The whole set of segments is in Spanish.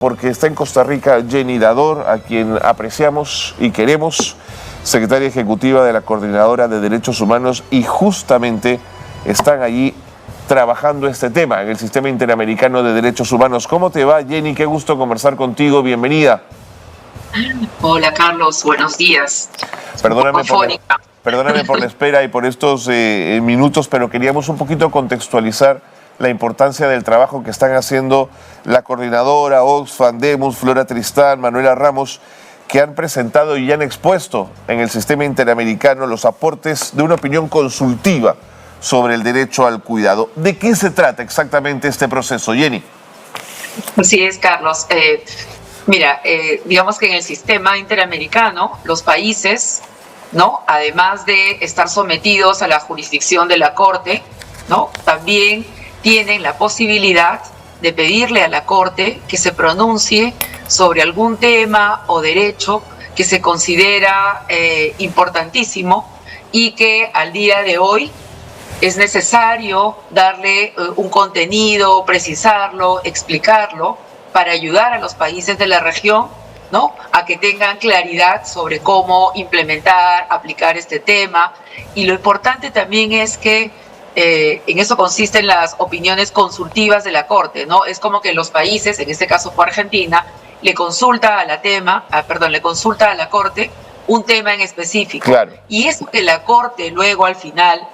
Porque está en Costa Rica Jenny Dador, a quien apreciamos y queremos, secretaria ejecutiva de la Coordinadora de Derechos Humanos, y justamente están allí trabajando este tema en el Sistema Interamericano de Derechos Humanos. ¿Cómo te va, Jenny? Qué gusto conversar contigo. Bienvenida. Hola, Carlos. Buenos días. Perdóname por la espera y por estos minutos, pero queríamos un poquito contextualizar la importancia del trabajo que están haciendo la Coordinadora, Oxfam, Demus, Flora Tristán, Manuela Ramos, que han presentado y han expuesto en el Sistema Interamericano los aportes de una opinión consultiva sobre el derecho al cuidado. ¿De qué se trata exactamente este proceso, Jenny? Así es, Carlos. Digamos que en el Sistema Interamericano, los países, ¿no?, además de estar sometidos a la jurisdicción de la Corte, ¿no?, también tienen la posibilidad de pedirle a la Corte que se pronuncie sobre algún tema o derecho que se considera importantísimo y que al día de hoy es necesario darle un contenido, precisarlo, explicarlo, para ayudar a los países de la región, ¿no?, a que tengan claridad sobre cómo implementar, aplicar este tema. Y lo importante también es que en eso consisten las opiniones consultivas de la Corte, ¿no? Es como que los países, en este caso fue Argentina, le consulta a la Corte un tema en específico. Claro. Y eso que la Corte luego al final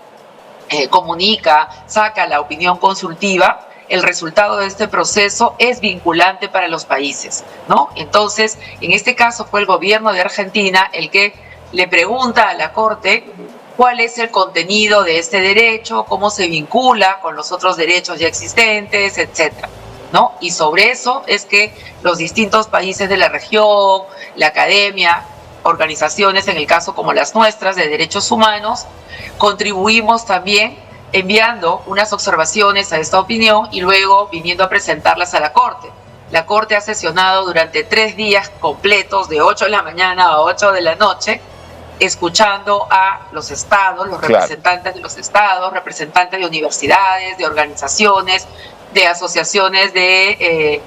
comunica, saca la opinión consultiva, el resultado de este proceso es vinculante para los países, ¿no? Entonces, en este caso fue el gobierno de Argentina el que le pregunta a la Corte cuál es el contenido de este derecho, cómo se vincula con los otros derechos ya existentes, etcétera, ¿no? Y sobre eso es que los distintos países de la región, la academia, organizaciones, en el caso como las nuestras, de derechos humanos, contribuimos también enviando unas observaciones a esta opinión y luego viniendo a presentarlas a la Corte. La Corte ha sesionado durante 3 días completos, de 8 de la mañana a 8 de la noche, escuchando a los estados, los representantes de los estados, representantes de universidades, de organizaciones, de asociaciones de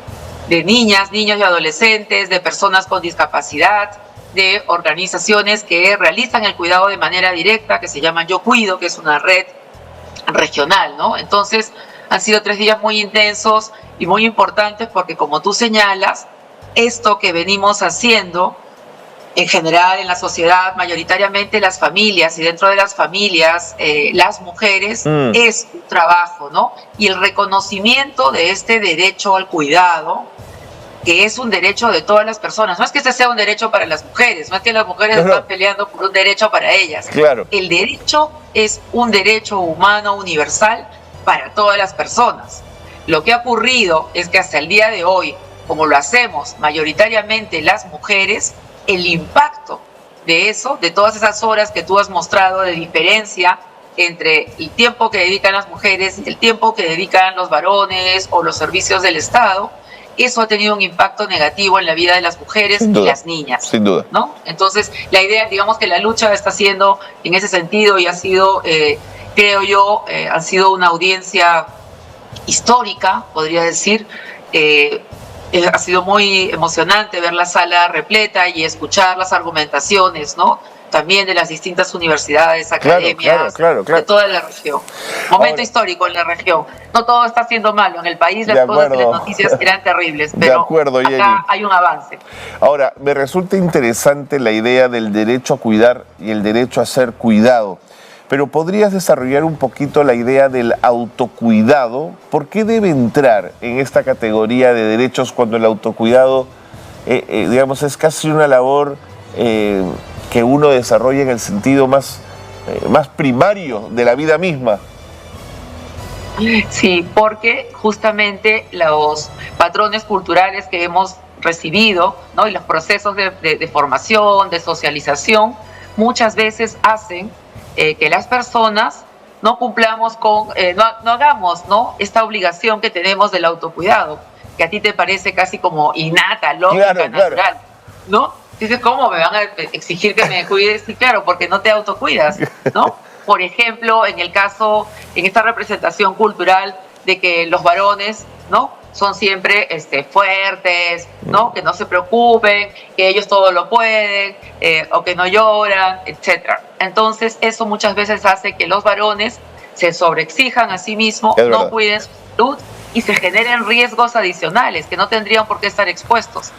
niñas, niños y adolescentes, de personas con discapacidad, de organizaciones que realizan el cuidado de manera directa, que se llaman Yo Cuido, que es una red regional, ¿no? Entonces, han sido 3 días muy intensos y muy importantes porque, como tú señalas, esto que venimos haciendo en general en la sociedad, mayoritariamente las familias, y dentro de las familias, las mujeres, es un trabajo, ¿no? Y el reconocimiento de este derecho al cuidado, que es un derecho de todas las personas. No es que este sea un derecho para las mujeres, no es que las mujeres están peleando por un derecho para ellas. Claro. El derecho es un derecho humano universal para todas las personas. Lo que ha ocurrido es que hasta el día de hoy, como lo hacemos mayoritariamente las mujeres, el impacto de eso, de todas esas horas que tú has mostrado de diferencia entre el tiempo que dedican las mujeres y el tiempo que dedican los varones o los servicios del Estado, eso ha tenido un impacto negativo en la vida de las mujeres y las niñas. Sin duda. ¿No? Entonces, la idea, digamos que la lucha está siendo en ese sentido y ha sido, creo yo, ha sido una audiencia histórica, podría decir. Ha sido muy emocionante ver la sala repleta y escuchar las argumentaciones, ¿no?, también de las distintas universidades, academias, claro. de toda la región. Momento histórico en la región. No todo está siendo malo. En el país las cosas y las noticias eran terribles, pero acá hay un avance. Ahora, me resulta interesante la idea del derecho a cuidar y el derecho a ser cuidado. Pero ¿podrías desarrollar un poquito la idea del autocuidado? ¿Por qué debe entrar en esta categoría de derechos cuando el autocuidado, digamos, es casi una labor que uno desarrolla en el sentido más primario de la vida misma? Sí, porque justamente los patrones culturales que hemos recibido, ¿no?, y los procesos de formación, de socialización, muchas veces hacen que las personas no cumplamos con, no hagamos, ¿no?, esta obligación que tenemos del autocuidado, que a ti te parece casi como innata, lógica, natural, ¿no? Dices, ¿cómo me van a exigir que me cuides? Sí, claro, porque no te autocuidas, ¿no? Por ejemplo, en esta representación cultural de que los varones, ¿no?, son siempre fuertes, ¿no? Que no se preocupen, que ellos todo lo pueden, o que no lloran, etc. Entonces, eso muchas veces hace que los varones se sobreexijan a sí mismos, no cuiden su salud y se generen riesgos adicionales que no tendrían por qué estar expuestos.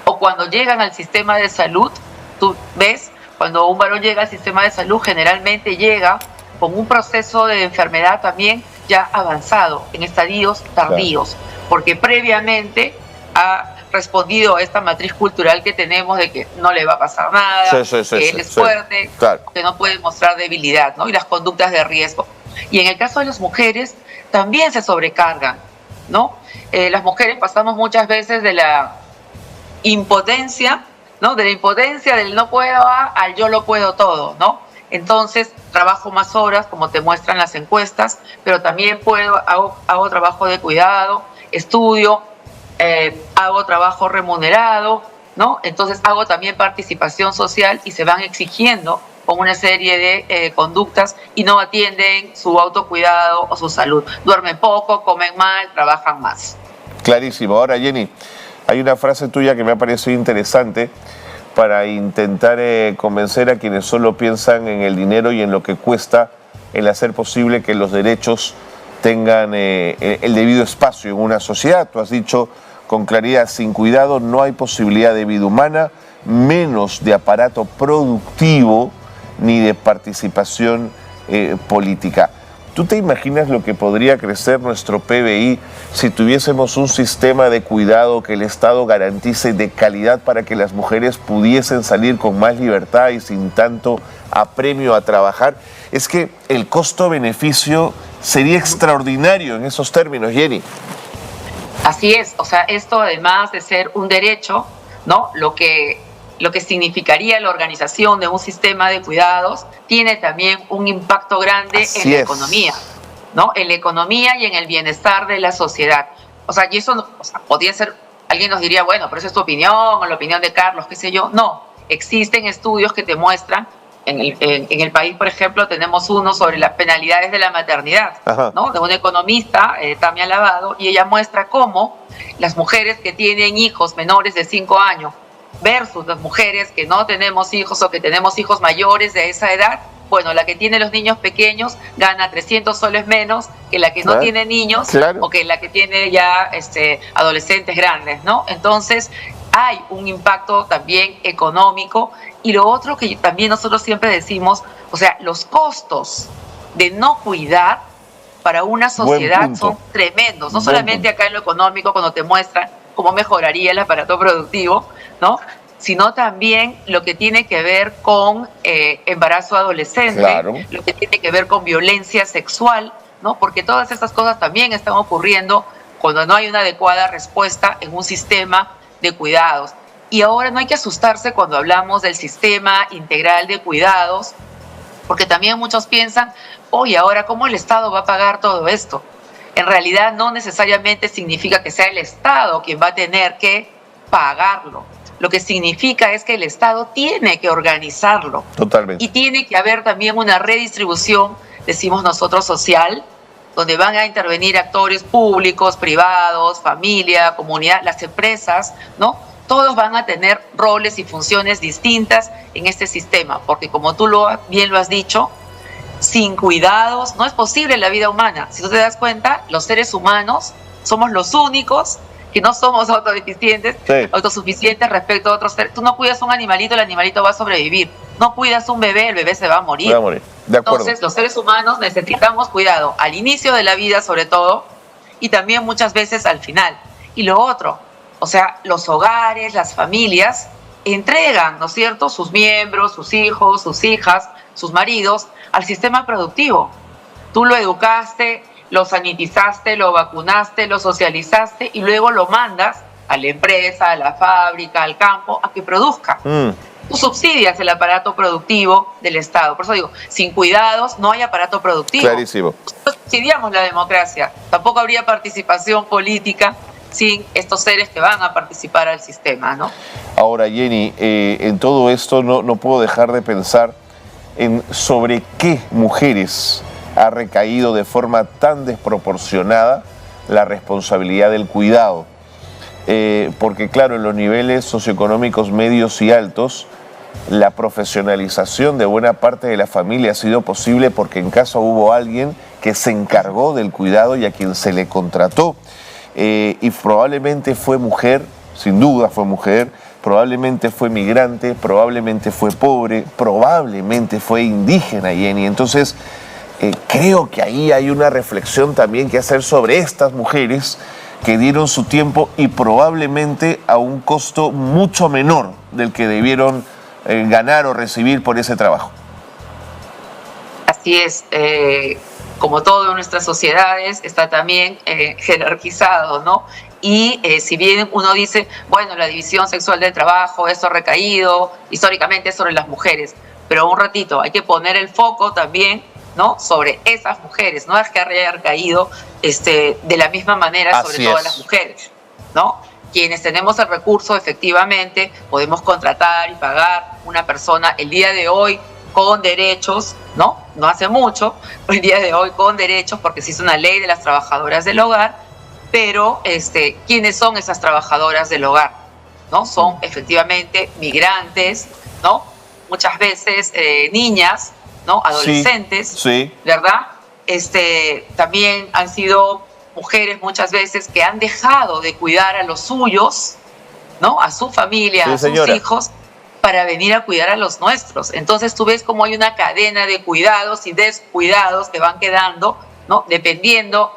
O cuando llegan al sistema de salud, tú ves, cuando un varón llega al sistema de salud, generalmente llega con un proceso de enfermedad también ya avanzado, en estadios tardíos, porque previamente ha respondido a esta matriz cultural que tenemos de que no le va a pasar nada, que él es fuerte, que no puede mostrar debilidad, ¿no? Y las conductas de riesgo. Y en el caso de las mujeres, también se sobrecargan, ¿no? Las mujeres pasamos muchas veces de la impotencia, ¿no? De la impotencia del no puedo al yo lo puedo todo, ¿no? Entonces, trabajo más horas, como te muestran las encuestas, pero también hago trabajo de cuidado, estudio, hago trabajo remunerado, ¿no? Entonces, hago también participación social y se van exigiendo con una serie de conductas y no atienden su autocuidado o su salud. Duermen poco, comen mal, trabajan más. Clarísimo. Ahora, Jenny, hay una frase tuya que me ha parecido interesante para intentar convencer a quienes solo piensan en el dinero y en lo que cuesta el hacer posible que los derechos tengan el debido espacio en una sociedad. Tú has dicho con claridad, sin cuidado no hay posibilidad de vida humana, menos de aparato productivo ni de participación política. ¿Tú te imaginas lo que podría crecer nuestro PBI si tuviésemos un sistema de cuidado que el Estado garantice de calidad para que las mujeres pudiesen salir con más libertad y sin tanto apremio a trabajar? Es que el costo-beneficio sería extraordinario en esos términos, Jenny. Así es, o sea, esto además de ser un derecho, ¿no? Lo que significaría la organización de un sistema de cuidados tiene también un impacto grande en la economía, ¿no? En la economía y en el bienestar de la sociedad. O sea, y eso podría ser, alguien nos diría, bueno, pero esa es tu opinión o la opinión de Carlos, qué sé yo. No, existen estudios que te muestran, en el país, por ejemplo, tenemos uno sobre las penalidades de la maternidad, ¿no? De una economista, Tamia Lavado, y ella muestra cómo las mujeres que tienen hijos menores de 5 años versus las mujeres que no tenemos hijos o que tenemos hijos mayores de esa edad, bueno, la que tiene los niños pequeños gana 300 soles menos que la que no tiene niños o que la que tiene ya adolescentes grandes, ¿no? Entonces, hay un impacto también económico. Y lo otro que también nosotros siempre decimos, o sea, los costos de no cuidar para una sociedad son tremendos, no solamente acá en lo económico cuando te muestran cómo mejoraría el aparato productivo, ¿no? Sino también lo que tiene que ver con embarazo adolescente, lo que tiene que ver con violencia sexual, ¿no? Porque todas estas cosas también están ocurriendo cuando no hay una adecuada respuesta en un sistema de cuidados. Y ahora no hay que asustarse cuando hablamos del sistema integral de cuidados, porque también muchos piensan, oye, ahora ¿cómo el Estado va a pagar todo esto? En realidad no necesariamente significa que sea el Estado quien va a tener que pagarlo. Lo que significa es que el Estado tiene que organizarlo. Totalmente. Y tiene que haber también una redistribución, decimos nosotros, social, donde van a intervenir actores públicos, privados, familia, comunidad, las empresas, ¿no? Todos van a tener roles y funciones distintas en este sistema, porque como tú bien lo has dicho, sin cuidados no es posible la vida humana. Si tú te das cuenta, los seres humanos somos los únicos que no somos autosuficientes respecto a otros seres. Tú no cuidas un animalito, el animalito va a sobrevivir. No cuidas un bebé, el bebé se va a morir. Va a morir. De acuerdo. Entonces, los seres humanos necesitamos cuidado al inicio de la vida, sobre todo, y también muchas veces al final. Y lo otro, o sea, los hogares, las familias entregan, ¿no es cierto?, sus miembros, sus hijos, sus hijas, sus maridos al sistema productivo. Tú lo educaste, lo sanitizaste, lo vacunaste, lo socializaste y luego lo mandas a la empresa, a la fábrica, al campo, a que produzca. Tú subsidias el aparato productivo del Estado. Por eso digo, sin cuidados no hay aparato productivo. Clarísimo. Nosotros subsidiamos la democracia. Tampoco habría participación política sin estos seres que van a participar al sistema, ¿no? Ahora, Jenny, en todo esto no puedo dejar de pensar en sobre qué mujeres ha recaído de forma tan desproporcionada la responsabilidad del cuidado. Porque claro, en los niveles socioeconómicos medios y altos, la profesionalización de buena parte de la familia ha sido posible porque en casa hubo alguien que se encargó del cuidado y a quien se le contrató. Y probablemente fue mujer, sin duda fue mujer, probablemente fue migrante, probablemente fue pobre, probablemente fue indígena, Jenny. Entonces, creo que ahí hay una reflexión también que hacer sobre estas mujeres que dieron su tiempo y probablemente a un costo mucho menor del que debieron ganar o recibir por ese trabajo. Así es, como todo en nuestras sociedades está también jerarquizado, ¿no? Y si bien uno dice, bueno, la división sexual del trabajo, esto ha recaído históricamente sobre las mujeres, pero un ratito, hay que poner el foco también, ¿no?, sobre esas mujeres, no es que haya recaído de la misma manera sobre todas las mujeres, ¿no? Quienes tenemos el recurso, efectivamente, podemos contratar y pagar una persona el día de hoy con derechos, ¿no? No hace mucho, el día de hoy con derechos, porque se hizo una ley de las trabajadoras del hogar, pero ¿quiénes son esas trabajadoras del hogar? ¿No? Son efectivamente migrantes, ¿no? Muchas veces niñas, ¿no? Adolescentes, sí. ¿Verdad? También han sido mujeres muchas veces que han dejado de cuidar a los suyos, ¿no? A su familia, sí, a sus hijos, para venir a cuidar a los nuestros. Entonces tú ves cómo hay una cadena de cuidados y descuidados que van quedando, ¿no? Dependiendo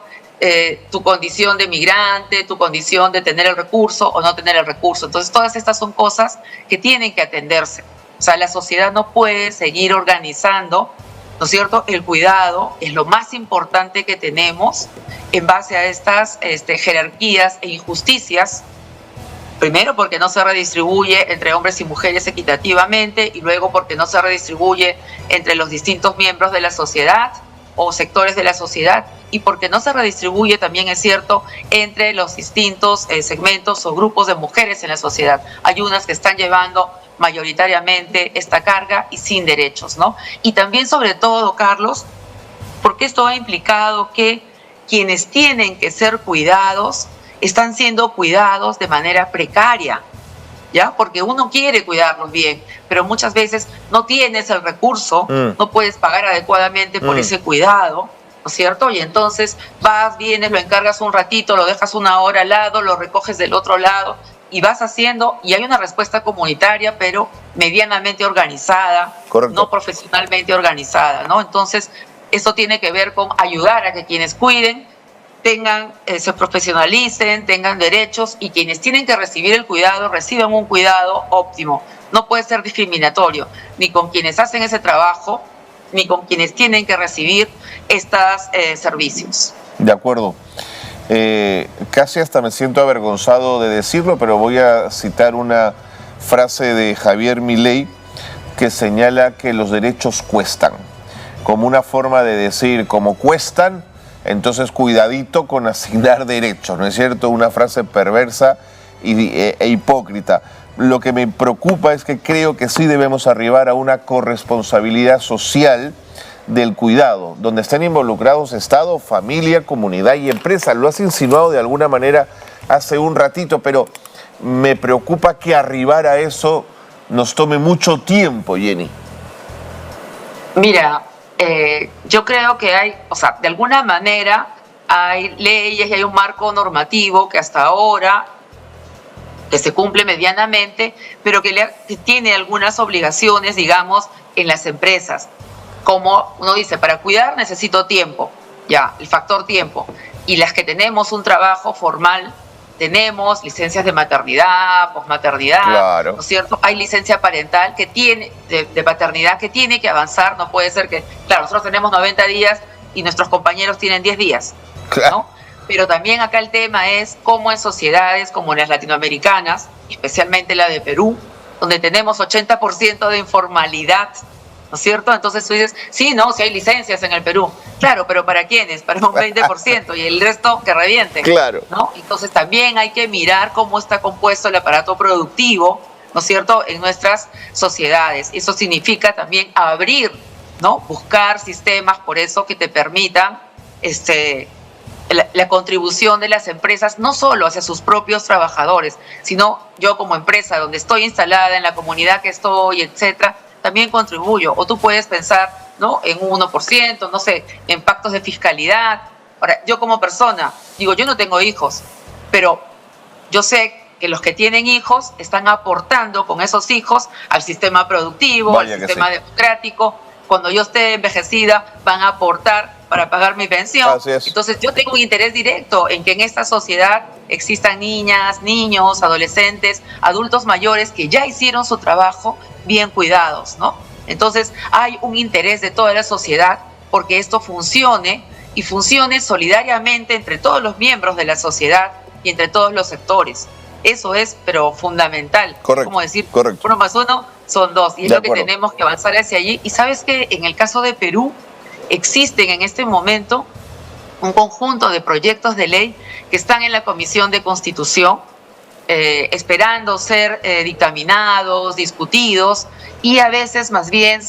tu condición de migrante, tu condición de tener el recurso o no tener el recurso. Entonces todas estas son cosas que tienen que atenderse. O sea, la sociedad no puede seguir organizando, ¿no es cierto? El cuidado es lo más importante que tenemos en base a estas jerarquías e injusticias. Primero porque no se redistribuye entre hombres y mujeres equitativamente y luego porque no se redistribuye entre los distintos miembros de la sociedad o sectores de la sociedad y porque no se redistribuye, también es cierto, entre los distintos segmentos o grupos de mujeres en la sociedad. Hay unas que están llevando mayoritariamente esta carga y sin derechos, ¿no? Y también, sobre todo, Carlos, porque esto ha implicado que quienes tienen que ser cuidados están siendo cuidados de manera precaria, ¿ya? Porque uno quiere cuidarlos bien, pero muchas veces no tienes el recurso, no puedes pagar adecuadamente por ese cuidado, ¿no es cierto? Y entonces vas, vienes, lo encargas un ratito, lo dejas una hora al lado, lo recoges del otro lado y vas haciendo, y hay una respuesta comunitaria, pero medianamente organizada, correcto, no profesionalmente organizada, ¿no? Entonces, eso tiene que ver con ayudar a que quienes cuiden tengan, se profesionalicen, tengan derechos, y quienes tienen que recibir el cuidado, reciban un cuidado óptimo. No puede ser discriminatorio, ni con quienes hacen ese trabajo, ni con quienes tienen que recibir estos servicios. De acuerdo. Casi hasta me siento avergonzado de decirlo, pero voy a citar una frase de Javier Milei que señala que los derechos cuestan, como una forma de decir, como cuestan, entonces cuidadito con asignar derechos, ¿no es cierto? Una frase perversa e hipócrita. Lo que me preocupa es que creo que sí debemos arribar a una corresponsabilidad social del cuidado, donde estén involucrados Estado, familia, comunidad y empresa. Lo has insinuado de alguna manera hace un ratito, pero me preocupa que arribar a eso nos tome mucho tiempo, Jenny. Mira, yo creo que hay, o sea, de alguna manera hay leyes y hay un marco normativo que hasta ahora que se cumple medianamente, pero que tiene algunas obligaciones, digamos, en las empresas. Como uno dice, para cuidar necesito tiempo, ya, el factor tiempo. Y las que tenemos un trabajo formal, tenemos licencias de maternidad, posmaternidad, claro, ¿no es cierto? Hay licencia parental que tiene, de paternidad que tiene que avanzar, no puede ser que, claro, nosotros tenemos 90 días y nuestros compañeros tienen 10 días, claro, ¿no? Pero también acá el tema es cómo en sociedades como las latinoamericanas, especialmente la de Perú, donde tenemos 80% de informalidad, ¿no es cierto? Entonces tú dices, sí, no, sí hay licencias en el Perú. Claro, pero ¿para quiénes? Para un 20% y el resto que revienten. Claro. ¿No? Entonces también hay que mirar cómo está compuesto el aparato productivo, ¿no es cierto?, en nuestras sociedades. Eso significa también abrir, ¿no?, buscar sistemas, por eso, que te permitan la contribución de las empresas, no solo hacia sus propios trabajadores, sino yo como empresa donde estoy instalada, en la comunidad que estoy, etcétera, también contribuyo. O tú puedes pensar, ¿no?, en un 1%, no sé, en pactos de fiscalidad. Ahora, yo como persona, digo, yo no tengo hijos, pero yo sé que los que tienen hijos están aportando con esos hijos al sistema productivo, Vaya al que sistema sí. democrático. Cuando yo esté envejecida, van a aportar para pagar mi pensión. Así es. Entonces yo tengo un interés directo en que en esta sociedad existan niñas, niños, adolescentes, adultos mayores que ya hicieron su trabajo bien cuidados, ¿no? Entonces hay un interés de toda la sociedad porque esto funcione y funcione solidariamente entre todos los miembros de la sociedad y entre todos los sectores. Eso es, pero fundamental. Correcto, Como decir, correcto. 1 más 1 son 2. Y es De lo que acuerdo. tenemos que avanzar hacia allí. Y sabes que en el caso de Perú existen en este momento un conjunto de proyectos de ley que están en la Comisión de Constitución, esperando ser dictaminados, discutidos, y a veces más bien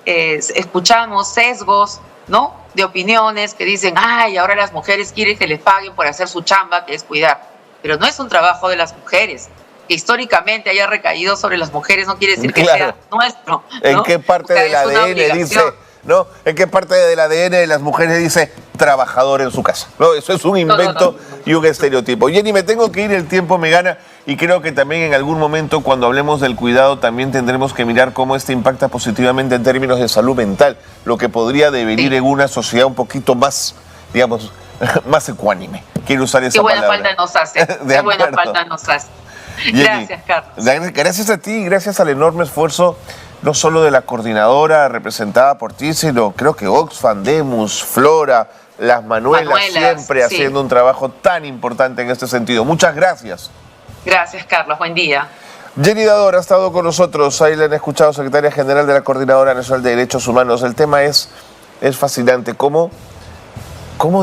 escuchamos sesgos, ¿no?, de opiniones que dicen, ay, ahora las mujeres quieren que les paguen por hacer su chamba, que es cuidar. Pero no es un trabajo de las mujeres. Que históricamente haya recaído sobre las mujeres no quiere decir que Claro. sea nuestro, ¿no? ¿En qué parte O sea, del es una ADN dice, obligación. no? ¿En qué parte del ADN de las mujeres dice trabajador en su casa? No, eso es un invento y un estereotipo. Jenny, me tengo que ir, el tiempo me gana y creo que también en algún momento cuando hablemos del cuidado también tendremos que mirar cómo este impacta positivamente en términos de salud mental, lo que podría devenir en una sociedad un poquito más, digamos, más ecuánime. Quiero usar esa Qué buena palabra. falta nos hace. De Qué buena acuerdo. falta nos hace. Jenny, Gracias, Carlos. Gracias a ti y gracias al enorme esfuerzo no solo de la coordinadora representada por ti, sino creo que Oxfam, Demus, Flora, las Manuelas siempre sí, haciendo un trabajo tan importante en este sentido. Muchas gracias. Gracias, Carlos. Buen día. Jenny Dador ha estado con nosotros, ahí la han escuchado, secretaria general de la Coordinadora Nacional de Derechos Humanos. El tema es fascinante, cómo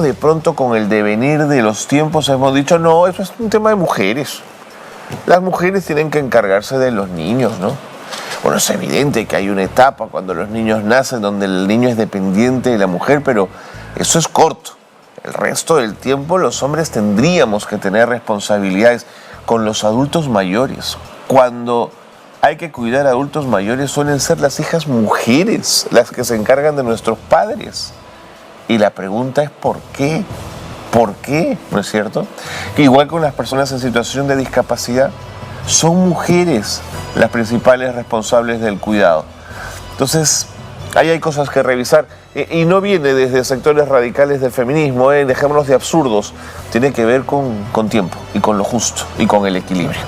de pronto con el devenir de los tiempos hemos dicho, no, eso es un tema de mujeres. Las mujeres tienen que encargarse de los niños, ¿no? Bueno, es evidente que hay una etapa cuando los niños nacen donde el niño es dependiente de la mujer, pero eso es corto. El resto del tiempo los hombres tendríamos que tener responsabilidades con los adultos mayores. Cuando hay que cuidar a adultos mayores suelen ser las hijas mujeres las que se encargan de nuestros padres. Y la pregunta es ¿por qué? ¿Por qué? ¿No es cierto? Que igual con las personas en situación de discapacidad, son mujeres las principales responsables del cuidado. Entonces, ahí hay cosas que revisar. Y no viene desde sectores radicales del feminismo, dejémonos de absurdos. Tiene que ver con tiempo y con lo justo y con el equilibrio.